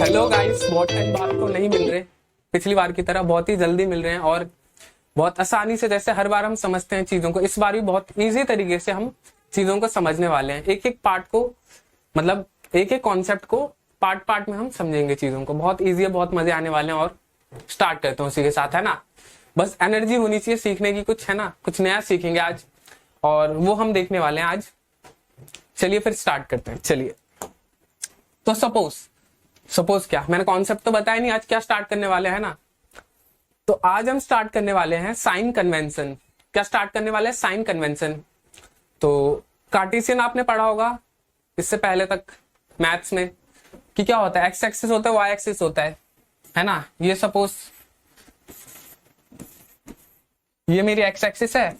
Hello guys, बहुत time बाद तो नहीं मिल रहे, पिछली बार की तरह बहुत ही जल्दी मिल रहे हैं और बहुत आसानी से। जैसे हर बार हम समझते हैं चीजों को, इस बार भी बहुत इजी तरीके से हम चीजों को समझने वाले हैं। एक एक पार्ट को, मतलब एक एक कॉन्सेप्ट को पार्ट पार्ट में हम समझेंगे चीजों को। बहुत इजी है, बहुत मजे आने वाले हैं। और स्टार्ट करते हैं उसी के साथ, है ना। बस एनर्जी होनी चाहिए सीखने की, कुछ है ना, कुछ नया सीखेंगे आज और वो हम देखने वाले हैं आज। चलिए फिर स्टार्ट करते हैं। चलिए, तो सपोज क्या, मैंने कॉन्सेप्ट तो बताया नहीं आज क्या स्टार्ट करने वाले हैं ना। तो आज हम स्टार्ट करने वाले हैं साइन कन्वेंशन। क्या स्टार्ट करने वाले हैं? Sign convention. तो कार्टेशियन आपने पढ़ा होगा इससे पहले तक मैथ्स में कि क्या होता है, एक्स एक्सिस होता है, वाई एक्सिस होता है ना। ये सपोज ये मेरी एक्स एक्सिस है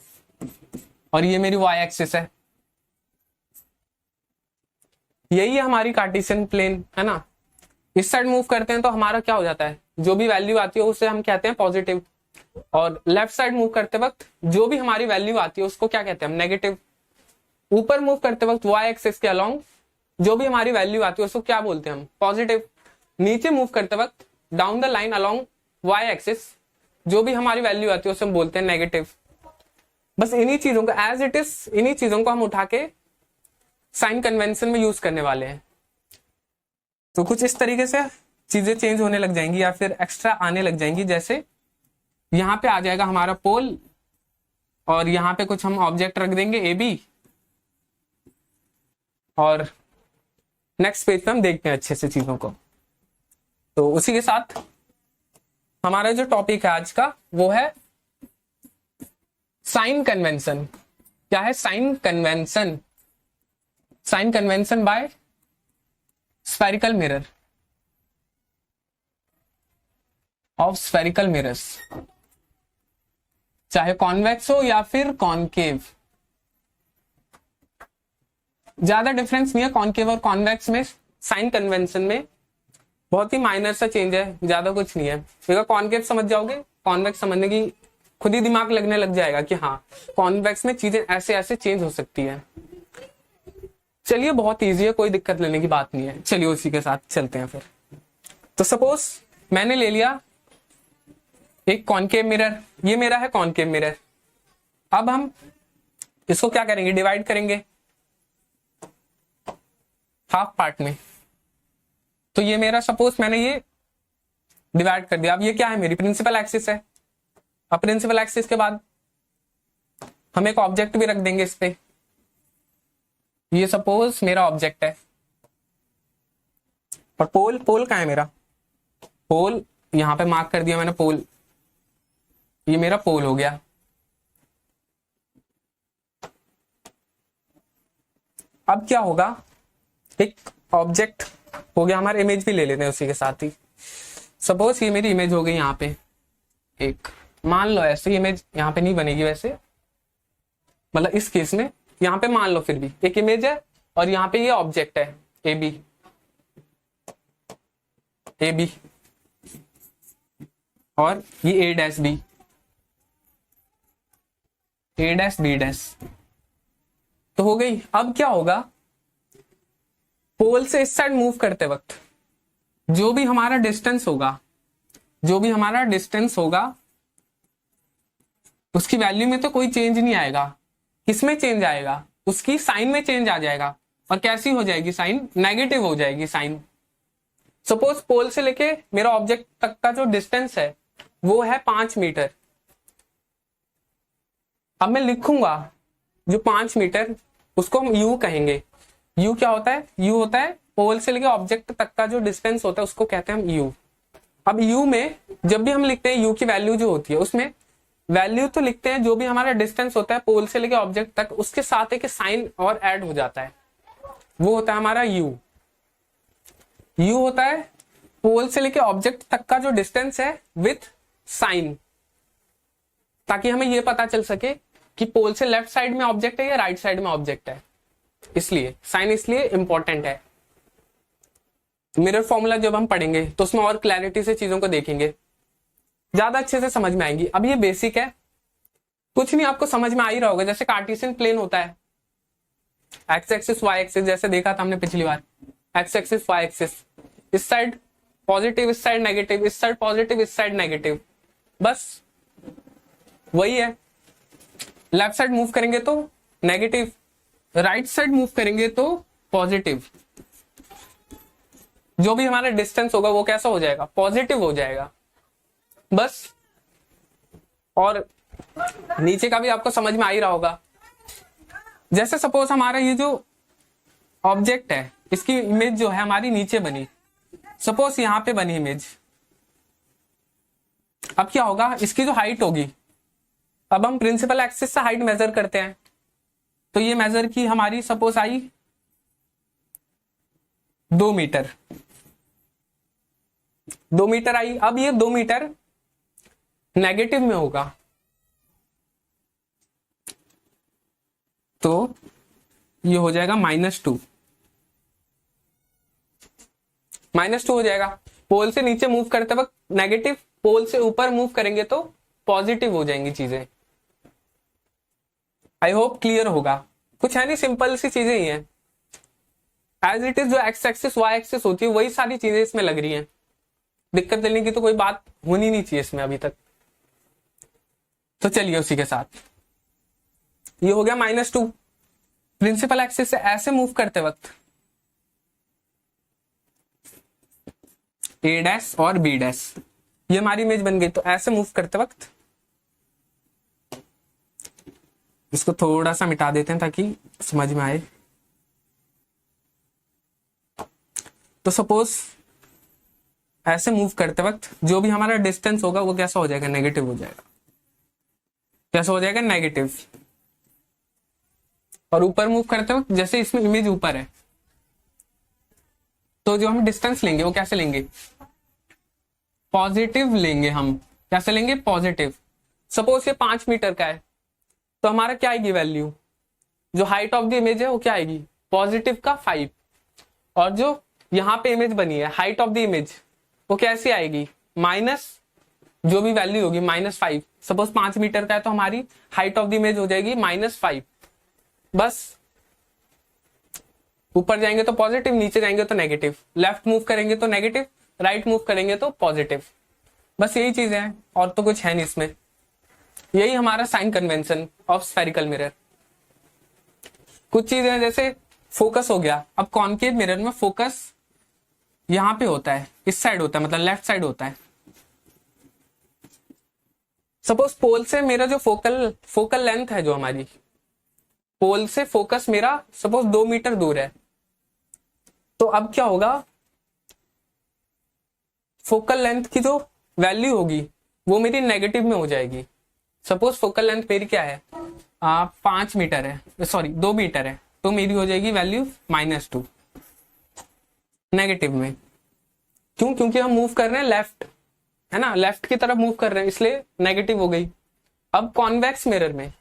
और ये मेरी वाई एक्सिस है। यही है हमारी कार्टेशियन प्लेन, है ना। इस साइड मूव करते हैं तो हमारा क्या हो जाता है, जो भी वैल्यू आती है उसे हम कहते हैं पॉजिटिव, और लेफ्ट साइड मूव करते वक्त जो भी हमारी वैल्यू आती है उसको क्या कहते हैं हम, नेगेटिव। ऊपर मूव करते वक्त वाई एक्सिस के अलोंग जो भी हमारी वैल्यू आती है उसको क्या बोलते हैं हम, पॉजिटिव। नीचे मूव करते वक्त down the line along y axis जो भी हमारी वैल्यू आती है उसे हम बोलते हैं नेगेटिव। बस इन्हीं चीजों को एज इट इज, इन्हीं चीजों को हम उठा के साइन कन्वेंशन में यूज करने वाले हैं। तो कुछ इस तरीके से चीजें चेंज होने लग जाएंगी या फिर एक्स्ट्रा आने लग जाएंगी। जैसे यहां पे आ जाएगा हमारा पोल और यहां पे कुछ हम ऑब्जेक्ट रख देंगे ए बी, और नेक्स्ट पेज पे हम देखते हैं अच्छे से चीजों को। तो उसी के साथ हमारा जो टॉपिक है आज का वो है साइन कन्वेंशन। क्या है sign convention? Sign convention by spherical mirror of spherical mirrors, चाहे कॉन्वेक्स हो या फिर कॉनकेव। ज्यादा डिफरेंस नहीं है कॉनकेव और कॉन्वेक्स में। साइन कन्वेंशन में बहुत ही माइनर सा चेंज है, ज्यादा कुछ नहीं है। अगर कॉनकेव समझ जाओगे, कॉन्वेक्स समझने की खुद ही दिमाग लगने लग जाएगा कि हाँ कॉन्वेक्स में चीजें ऐसे ऐसे चेंज हो सकती है। चलिए बहुत इजी है, कोई दिक्कत लेने की बात नहीं है। चलिए उसी के साथ चलते हैं फिर। तो सपोज मैंने ले लिया एक कॉनकेव मिरर, ये मेरा है कॉनकेव मिरर। अब हम इसको क्या करेंगे, डिवाइड करेंगे हाफ पार्ट में। तो ये मेरा सपोज मैंने ये डिवाइड कर दिया। अब ये क्या है, मेरी प्रिंसिपल एक्सिस है। अब प्रिंसिपल एक्सिस के बाद हम एक ऑब्जेक्ट भी रख देंगे इस पे। ये सपोज मेरा ऑब्जेक्ट है और पोल कहाँ है मेरा, पोल यहां पे मार्क कर दिया मैंने, पोल। ये मेरा पोल हो गया। अब क्या होगा, एक ऑब्जेक्ट हो गया हमारा, इमेज भी ले लेते हैं उसी के साथ ही। सपोज ये मेरी इमेज हो गई यहाँ पे एक, मान लो ऐसे इमेज यहाँ पे नहीं बनेगी वैसे, मतलब इस केस में यहाँ पे मान लो फिर भी एक इमेज है और यहाँ पे ये ऑब्जेक्ट है ए बी और ये ए डैश बी तो हो गई। अब क्या होगा, पोल से इस साइड मूव करते वक्त जो भी हमारा डिस्टेंस होगा उसकी वैल्यू में तो कोई चेंज नहीं आएगा। किसमें चेंज आएगा, उसकी साइन में चेंज आ जाएगा। और कैसी हो जाएगी साइन, नेगेटिव हो जाएगी साइन। सपोज पोल से लेके मेरा ऑब्जेक्ट तक का जो डिस्टेंस है वो है 5 मीटर। अब मैं लिखूंगा जो 5 मीटर, उसको हम यू कहेंगे। यू क्या होता है, यू होता है पोल से लेके ऑब्जेक्ट तक का जो डिस्टेंस होता है उसको कहते हैं हम यू। अब यू में जब भी हम लिखते हैं यू की वैल्यू जो होती है, उसमें वैल्यू तो लिखते हैं जो भी हमारा डिस्टेंस होता है पोल से लेके ऑब्जेक्ट तक, उसके साथ एक साइन और ऐड हो जाता है, वो होता है हमारा यू। यू होता है पोल से लेके ऑब्जेक्ट तक का जो डिस्टेंस है विथ साइन, ताकि हमें यह पता चल सके कि पोल से लेफ्ट साइड में ऑब्जेक्ट है या राइट साइड में ऑब्जेक्ट है। इसलिए साइन इसलिए इंपॉर्टेंट है। मिरर फॉर्मूला जब हम पढ़ेंगे तो उसमें और क्लैरिटी से चीजों को देखेंगे, ज्यादा अच्छे से समझ में आएंगी। अब ये बेसिक है, कुछ नहीं आपको समझ में आ ही रहा होगा। जैसे कार्टेशियन प्लेन होता है, एक्स एक्सिस वाई एक्सिस, जैसे देखा था हमने पिछली बार, एक्स एक्सिस वाई एक्सिस, इस साइड पॉजिटिव इस साइड, नेगेटिव इस साइड, पॉजिटिव इस साइड, नेगेटिव, बस वही है। लेफ्ट साइड मूव करेंगे तो नेगेटिव, राइट साइड मूव करेंगे तो पॉजिटिव। जो भी हमारा डिस्टेंस होगा वो कैसा हो जाएगा, पॉजिटिव हो जाएगा, बस। और नीचे का भी आपको समझ में आ ही रहा होगा। जैसे सपोज हमारा ये जो ऑब्जेक्ट है, इसकी इमेज जो है हमारी नीचे बनी, सपोज यहां पे बनी इमेज। अब क्या होगा, इसकी जो हाइट होगी, अब हम प्रिंसिपल एक्सिस से हाइट मेजर करते हैं, तो ये मेजर की हमारी सपोज आई 2 मीटर, 2 मीटर आई। अब ये 2 मीटर नेगेटिव में होगा, तो ये हो जाएगा -2, -2 हो जाएगा। पोल से नीचे मूव करते वक्त नेगेटिव, पोल से ऊपर मूव करेंगे तो पॉजिटिव हो जाएंगी चीजें। आई होप क्लियर होगा। कुछ है नहीं, सिंपल सी चीजें ही हैं। एज इट इज जो एक्स एक्सिस वाई एक्सिस होती है वही सारी चीजें इसमें लग रही हैं। दिक्कत लेने की तो कोई बात होनी नहीं चाहिए इसमें अभी तक। तो चलिए उसी के साथ ये हो गया -2। प्रिंसिपल एक्सिस से ऐसे मूव करते वक्त ए डैश और बी डैश, ये हमारी इमेज बन गई। तो ऐसे मूव करते वक्त इसको थोड़ा सा मिटा देते हैं ताकि समझ में आए। तो सपोज ऐसे मूव करते वक्त जो भी हमारा डिस्टेंस होगा वो कैसा हो जाएगा, नेगेटिव हो जाएगा। कैसा हो जाएगा, नेगेटिव। और ऊपर मूव करते वक्त जैसे इसमें इमेज ऊपर है, तो जो हम डिस्टेंस लेंगे वो कैसे लेंगे, पॉजिटिव लेंगे। हम कैसे लेंगे, पॉजिटिव। सपोज ये 5 मीटर का है, तो हमारा क्या आएगी वैल्यू, जो हाइट ऑफ द इमेज है वो क्या आएगी, पॉजिटिव का 5। और जो यहां पे इमेज बनी है, हाइट ऑफ द इमेज, वो कैसी आएगी, माइनस जो भी वैल्यू होगी -5। सपोज 5 मीटर का है तो हमारी हाइट ऑफ द इमेज हो जाएगी -5। बस ऊपर जाएंगे तो पॉजिटिव, नीचे जाएंगे तो नेगेटिव, लेफ्ट मूव करेंगे तो नेगेटिव, राइट मूव करेंगे तो पॉजिटिव। बस यही चीज है, और तो कुछ है नहीं इसमें। यही हमारा sign convention of spherical mirror. कुछ चीजें जैसे फोकस हो गया। अब कॉनकेव मिरर में फोकस यहां पे होता है, इस साइड होता है, मतलब लेफ्ट साइड होता है। सपोज पोल से मेरा जो फोकल लेंथ है, जो हमारी पोल से फोकस मेरा सपोज 2 मीटर दूर है, तो अब क्या होगा, फोकल लेंथ की जो वैल्यू होगी वो मेरी नेगेटिव में हो जाएगी। सपोज फोकल लेंथ मेरी क्या है, 5 मीटर है, सॉरी 2 मीटर है, तो मेरी हो जाएगी वैल्यू -2 नेगेटिव में। क्यों, क्योंकि हम मूव कर रहे हैं लेफ्ट, है ना, लेफ्ट की तरफ मूव कर रहे हैं, इसलिए नेगेटिव हो गई। अब कॉन्वेक्स मिरर में,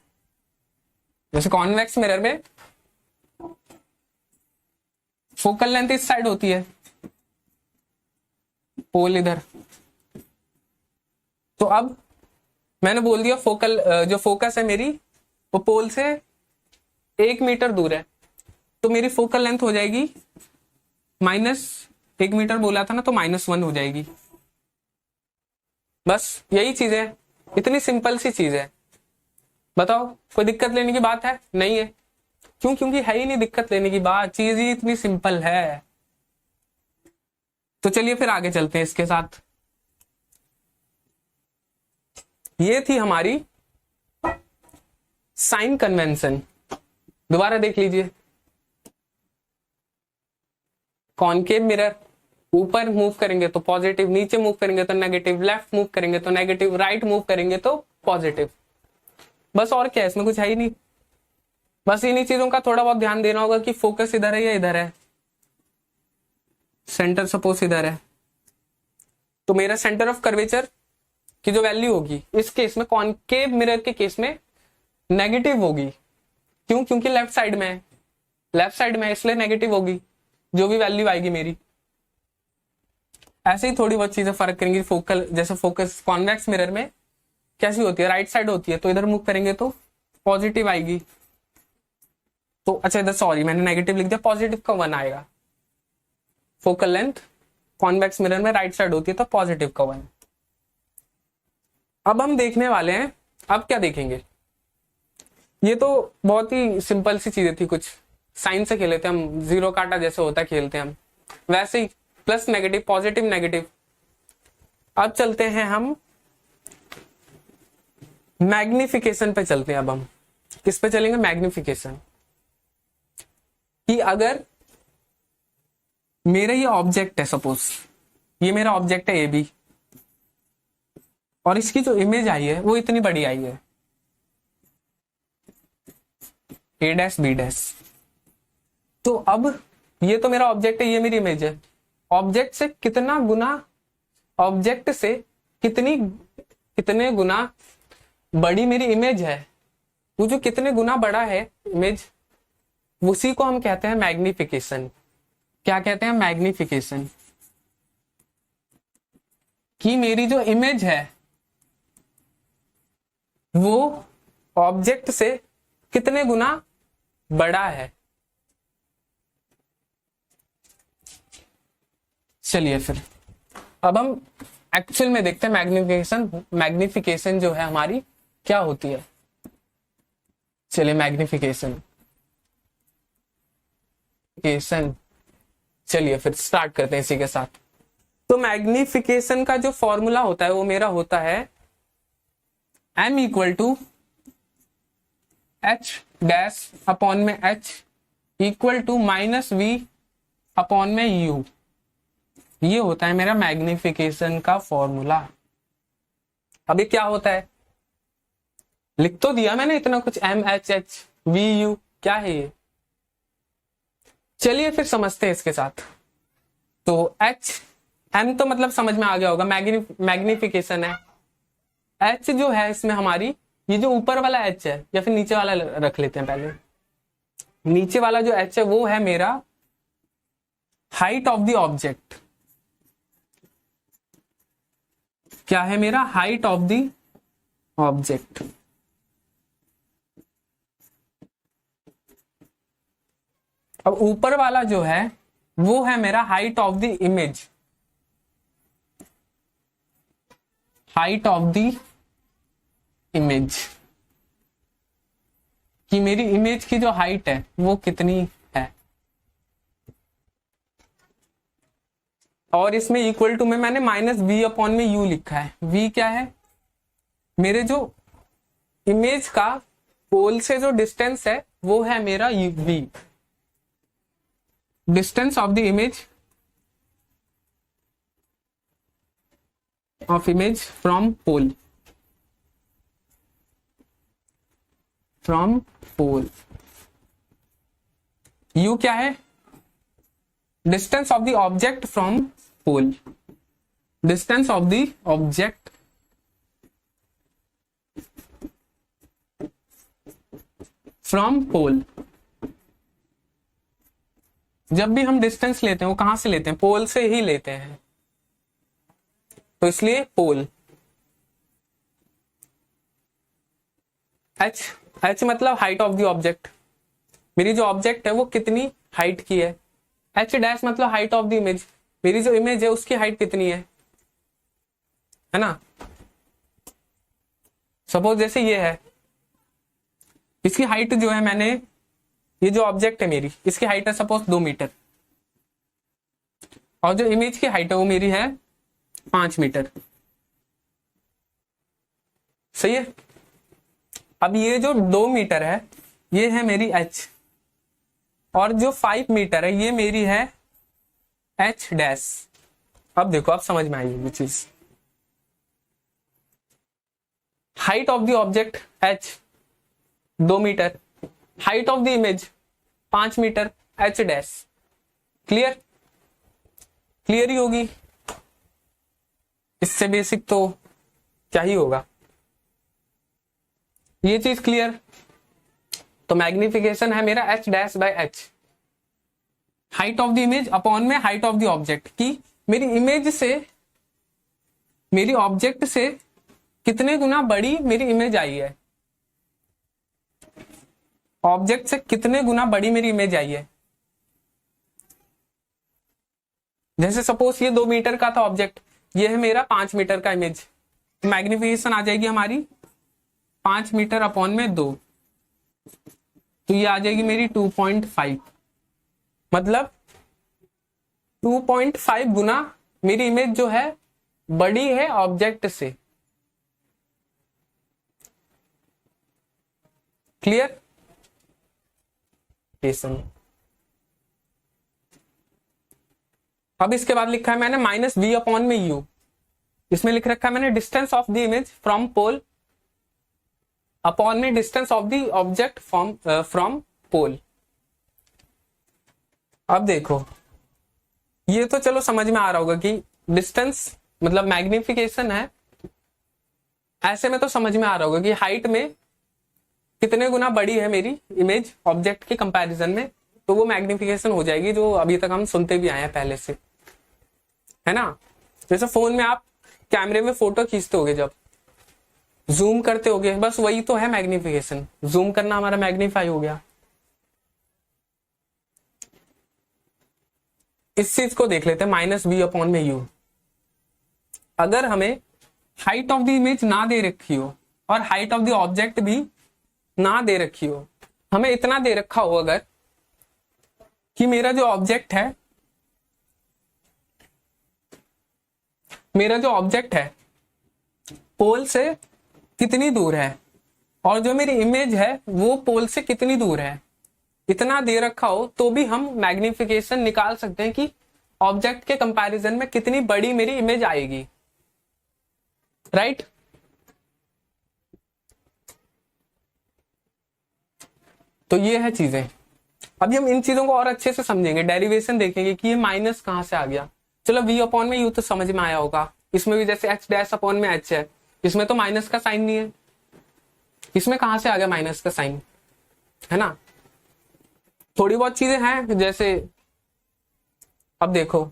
जैसे कॉन्वेक्स मिरर में फोकल लेंथ इस साइड होती है, पोल इधर। तो अब मैंने बोल दिया जो फोकस है मेरी वो पोल से 1 मीटर दूर है, तो मेरी फोकल लेंथ हो जाएगी -1 मीटर बोला था ना, तो -1 हो जाएगी। बस यही चीज है, इतनी सिंपल सी चीज है। बताओ कोई दिक्कत लेने की बात है, नहीं है। क्यों, क्योंकि है ही नहीं दिक्कत लेने की बात, चीज ही इतनी सिंपल है। तो चलिए फिर आगे चलते हैं इसके साथ। ये थी हमारी साइन कन्वेंशन। दोबारा देख लीजिए, कॉनकेव मिरर, ऊपर मूव करेंगे तो पॉजिटिव, नीचे मूव करेंगे तो नेगेटिव, लेफ्ट मूव करेंगे तो नेगेटिव, राइट मूव करेंगे तो पॉजिटिव। बस और क्या है इसमें, कुछ है ही नहीं। बस इन्हीं चीजों का थोड़ा बहुत ध्यान देना होगा कि फोकस इधर है या इधर है। सेंटर सपोज इधर है, तो मेरा सेंटर ऑफ कर्वेचर की जो वैल्यू होगी इस केस में, कॉनकेव मिरर के केस में नेगेटिव होगी। क्यों, क्योंकि लेफ्ट साइड में है, लेफ्ट साइड में है, इसलिए नेगेटिव होगी जो भी वैल्यू आएगी मेरी। ऐसे ही थोड़ी बहुत चीजें फर्क करेंगी। जैसे फोकस कॉन्वेक्स मिरर में कैसी होती है, राइट साइड होती है, तो इधर मूव करेंगे तो पॉजिटिव आएगी। तो अच्छा इधर सॉरी मैंने नेगेटिव लिख दिया, पॉजिटिव का 1 आएगा। फोकल लेंथ कॉन्वेक्स मिरर में राइट साइड होती है तो पॉजिटिव का 1। अब हम देखने वाले हैं, अब क्या देखेंगे, ये तो बहुत ही सिंपल सी चीजें थी, कुछ साइन से खेले थे हम, जीरो काटा जैसे होता है खेलते हैं हम, वैसे ही प्लस नेगेटिव पॉजिटिव नेगेटिव। अब चलते हैं हम मैग्निफिकेशन पे चलते हैं। अब हम किस पे चलेंगे, मैग्निफिकेशन, कि अगर मेरा ये ऑब्जेक्ट है, सपोज ये मेरा ऑब्जेक्ट है ए बी, और इसकी जो इमेज आई है वो इतनी बड़ी आई है, ए डैश बी डैश। तो अब ये तो मेरा ऑब्जेक्ट है, ये मेरी इमेज है, ऑब्जेक्ट से कितना गुना, ऑब्जेक्ट से कितने गुना बड़ी मेरी इमेज है, वो जो कितने गुना बड़ा है इमेज, उसी को हम कहते हैं मैग्निफिकेशन। क्या कहते हैं, मैग्निफिकेशन, कि मेरी जो इमेज है वो ऑब्जेक्ट से कितने गुना बड़ा है। चलिए फिर अब हम एक्चुअल में देखते हैं मैग्निफिकेशन जो है हमारी क्या होती है। चलिए मैग्निफिकेशन, चलिए फिर स्टार्ट करते हैं इसी के साथ। तो मैग्निफिकेशन का जो फॉर्मूला होता है वो मेरा होता है m equal to h dash upon में h equal to minus v upon में u। ये होता है मेरा मैग्निफिकेशन का फॉर्मूला। अब ये क्या होता है, लिख तो दिया मैंने इतना कुछ, m h h v u, क्या है ये। चलिए फिर समझते हैं इसके साथ। तो h m तो मतलब समझ में आ गया होगा, मैग्निफिकेशन है। h जो है इसमें हमारी, ये जो ऊपर वाला h है, या फिर नीचे वाला रख लेते हैं पहले, नीचे वाला जो h है वो है मेरा हाइट ऑफ द ऑब्जेक्ट। क्या है मेरा, हाइट ऑफ द ऑब्जेक्ट। अब ऊपर वाला जो है वो है मेरा height of the image, height of the image, कि मेरी इमेज की जो हाइट है वो कितनी है। और इसमें इक्वल टू में मैंने माइनस v अपॉन में u लिखा है। v क्या है, मेरे जो इमेज का पोल से जो डिस्टेंस है वो है मेरा v, distance of the image of image from pole, from pole. u क्या है, distance of the object from pole, distance of the object from pole. जब भी हम डिस्टेंस लेते हैं वो कहां से लेते हैं, पोल से ही लेते हैं, तो इसलिए पोल। h मतलब हाइट ऑफ द ऑब्जेक्ट, मेरी जो ऑब्जेक्ट है वो कितनी हाइट की है। h डैश मतलब हाइट ऑफ द इमेज, मेरी जो इमेज है उसकी हाइट कितनी है ना। सपोज जैसे ये है, इसकी हाइट जो है, मैंने ये जो ऑब्जेक्ट है मेरी, इसकी हाइट है सपोज 2 मीटर, और जो इमेज की हाइट है वो मेरी है 5 मीटर। सही है। अब ये जो 2 मीटर है ये है मेरी h, और जो 5 मीटर है ये मेरी है h डैश। अब देखो, अब समझ में आई ये चीज। Height of the object h 2 मीटर, हाइट ऑफ द इमेज 5 मीटर, h डैश। क्लियर, क्लियर ही होगी, इससे बेसिक तो क्या ही होगा, ये चीज क्लियर। तो मैग्निफिकेशन है मेरा h dash by h, height of the image upon में हाइट ऑफ द ऑब्जेक्ट, की मेरी इमेज से, मेरी ऑब्जेक्ट से कितने गुना बड़ी मेरी इमेज आई है, ऑब्जेक्ट से कितने गुना बड़ी मेरी इमेज आई है। जैसे सपोज ये 2 मीटर का था ऑब्जेक्ट, ये है मेरा 5 मीटर का इमेज, मैग्निफिकेशन आ जाएगी हमारी 5 मीटर अपॉन में 2, तो ये आ जाएगी मेरी 2.5, मतलब 2.5 गुना मेरी इमेज जो है बड़ी है ऑब्जेक्ट से। क्लियर? अब इसके बाद लिखा है मैंने माइनस v अपॉन में u, इसमें लिख रखा है मैंने distance of the image from pole upon में distance of the object from pole. अब देखो ये तो चलो समझ में आ रहा होगा कि डिस्टेंस मतलब मैग्निफिकेशन है, ऐसे में तो समझ में आ रहा होगा कि हाइट में कितने गुना बड़ी है मेरी इमेज ऑब्जेक्ट के कंपैरिजन में, तो वो मैग्निफिकेशन हो जाएगी, जो अभी तक हम सुनते भी आए हैं पहले से, है ना। जैसे फोन में आप कैमरे में फोटो खींचते होगे, जब जूम करते होगे, बस वही तो है मैग्निफिकेशन, जूम करना हमारा मैग्नीफाई हो गया। इस चीज को देख लेते हैं माइनस v अपॉन में u। अगर हमें हाइट ऑफ द इमेज ना दे रखी हो और हाइट ऑफ द ऑब्जेक्ट भी ना दे रखी हो, हमें इतना दे रखा हो अगर कि मेरा जो ऑब्जेक्ट है पोल से कितनी दूर है और जो मेरी इमेज है वो पोल से कितनी दूर है, इतना दे रखा हो, तो भी हम मैग्निफिकेशन निकाल सकते हैं कि ऑब्जेक्ट के कंपैरिजन में कितनी बड़ी मेरी इमेज आएगी, राइट। तो ये है चीजें। अभी हम इन चीजों को और अच्छे से समझेंगे, डेरिवेशन देखेंगे कि ये माइनस कहां से आ गया। चलो v अपॉन में u तो समझ में आया होगा, इसमें भी जैसे h डैश अपॉन में h है, इसमें तो माइनस का साइन नहीं है, इसमें कहां से आ गया माइनस का साइन, है ना। थोड़ी बहुत चीजें हैं, जैसे अब देखो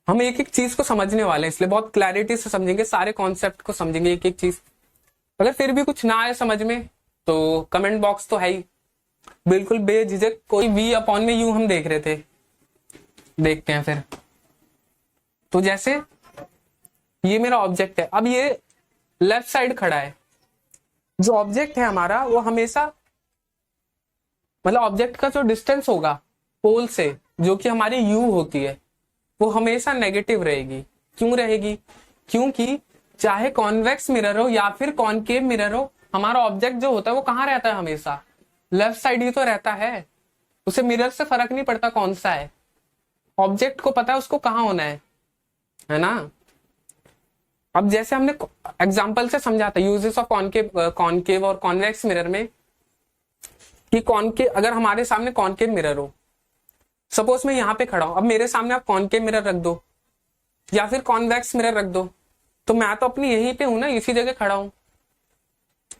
हम एक एक चीज को समझने वाले हैं, इसलिए बहुत क्लैरिटी से समझेंगे, सारे कॉन्सेप्ट को समझेंगे एक एक चीज। अगर फिर भी कुछ ना आए समझ में तो कमेंट बॉक्स तो है ही, बिल्कुल बेझिझक कोई v अपॉन में u हम देख रहे थे, देखते हैं फिर। तो जैसे ये मेरा ऑब्जेक्ट है, अब ये लेफ्ट साइड खड़ा है, जो ऑब्जेक्ट है हमारा वो हमेशा मतलब ऑब्जेक्ट का जो डिस्टेंस होगा पोल से, जो कि हमारी u होती है, वो हमेशा नेगेटिव रहेगी। क्यों रहेगी? क्योंकि चाहे कॉन्वेक्स मिरर हो या फिर कॉनकेव मिरर हो, हमारा ऑब्जेक्ट जो होता है वो कहाँ रहता है, हमेशा लेफ्ट साइड ही तो रहता है। उसे मिरर से फर्क नहीं पड़ता कौन सा है, ऑब्जेक्ट को पता है उसको कहाँ होना है ना। अब जैसे हमने एग्जांपल से समझा था यूजेस ऑफ कॉनकेव और कॉन्वेक्स मिरर में, कि कॉनकेव अगर हमारे सामने कॉनकेव मिरर हो, सपोज मैं यहाँ पे खड़ा हूं, अब मेरे सामने आप कॉनकेव मिरर रख दो या फिर कॉन्वेक्स मिरर रख दो, तो मैं तो अपनी यहीं पे हूं ना, इसी जगह खड़ा हूं।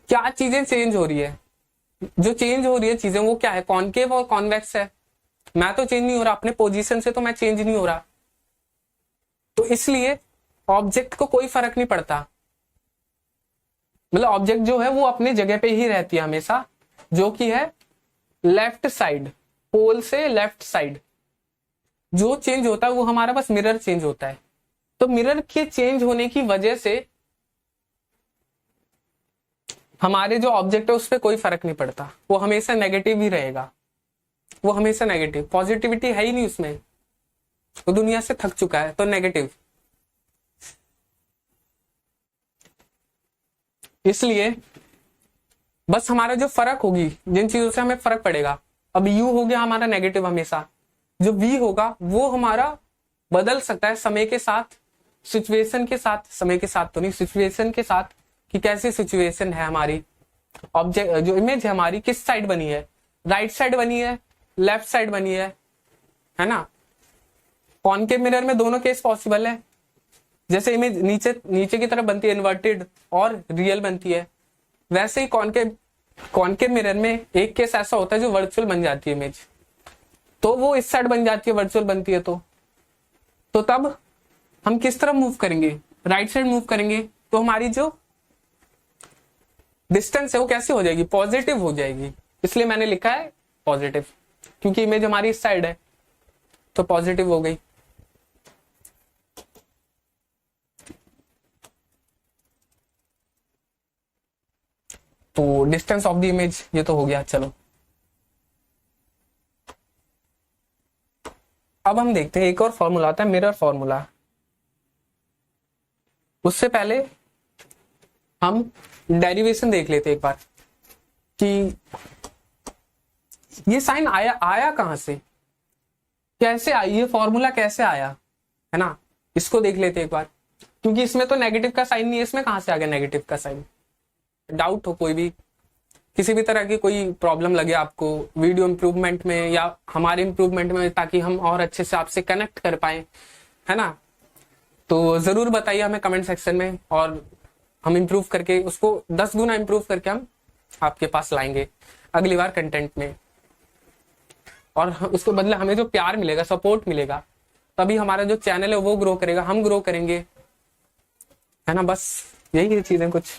क्या चीजें चेंज हो रही है? जो चेंज हो रही है चीजें वो क्या है, कॉनकेव और कॉन्वेक्स है। मैं तो चेंज नहीं हो रहा अपने पोजीशन से, तो मैं चेंज नहीं हो रहा, तो इसलिए ऑब्जेक्ट को कोई फर्क नहीं पड़ता, मतलब ऑब्जेक्ट जो है वो अपने जगह पे ही रहती है हमेशा, जो कि है लेफ्ट साइड, पोल से लेफ्ट साइड। जो चेंज होता है वो हमारा बस मिरर चेंज होता है। तो मिरर के चेंज होने की वजह से हमारे जो ऑब्जेक्ट है उस पर कोई फर्क नहीं पड़ता, वो हमेशा नेगेटिव ही रहेगा, वो हमेशा नेगेटिव, पॉजिटिविटी है ही नहीं उसमें, वो दुनिया से थक चुका है, तो नेगेटिव। इसलिए बस हमारा जो फर्क होगी, जिन चीजों से हमें फर्क पड़ेगा, अब u हो गया हमारा नेगेटिव हमेशा, जो v होगा वो हमारा बदल सकता है समय के साथ, सिचुएशन के साथ, समय के साथ तो नहीं, सिचुएशन के साथ, कि कैसी सिचुएशन है हमारी, ऑब्जेक्ट जो इमेज है हमारी किस साइड बनी है, राइट साइड बनी है, लेफ्ट साइड बनी है ना। कॉनकेव मिरर में दोनों केस पॉसिबल है, जैसे इमेज नीचे की तरफ बनती है इन्वर्टेड और रियल बनती है, वैसे ही कॉनकेव मिरर में एक केस ऐसा होता है जो वर्चुअल बन जाती है इमेज, तो वो इस साइड बन जाती है, वर्चुअल बनती है, तो तब हम किस तरफ मूव करेंगे, राइट साइड मूव करेंगे, तो हमारी जो डिस्टेंस है वो कैसे हो जाएगी, पॉजिटिव हो जाएगी। इसलिए मैंने लिखा है पॉजिटिव, क्योंकि इमेज हमारी इस साइड है तो पॉजिटिव हो गई। तो डिस्टेंस ऑफ द इमेज ये तो हो गया। चलो अब हम देखते हैं एक और फॉर्मूला आता है मिरर फॉर्मूला। उससे पहले हम डेरिवेशन देख लेते एक बार कि ये साइन आया कहां से, कैसे आई, ये फॉर्मूला कैसे आया, है ना। इसको देख लेते एक बार, क्योंकि इसमें तो नेगेटिव का साइन नहीं है, इसमें कहां से आ गया नेगेटिव का साइन। डाउट हो कोई भी, किसी भी तरह की कोई प्रॉब्लम लगे आपको वीडियो इंप्रूवमेंट में या हमारे इंप्रूवमेंट में, ताकि हम और अच्छे से आपसे कनेक्ट कर पाए, है ना, तो जरूर बताइए हमें कमेंट सेक्शन में, और हम इंप्रूव करके उसको 10 गुना इंप्रूव करके हम आपके पास लाएंगे अगली बार कंटेंट में। और उसके बदले हमें जो प्यार मिलेगा, सपोर्ट मिलेगा, तभी हमारा जो चैनल है वो ग्रो करेगा, हम ग्रो करेंगे, है ना। बस यही चीजें कुछ।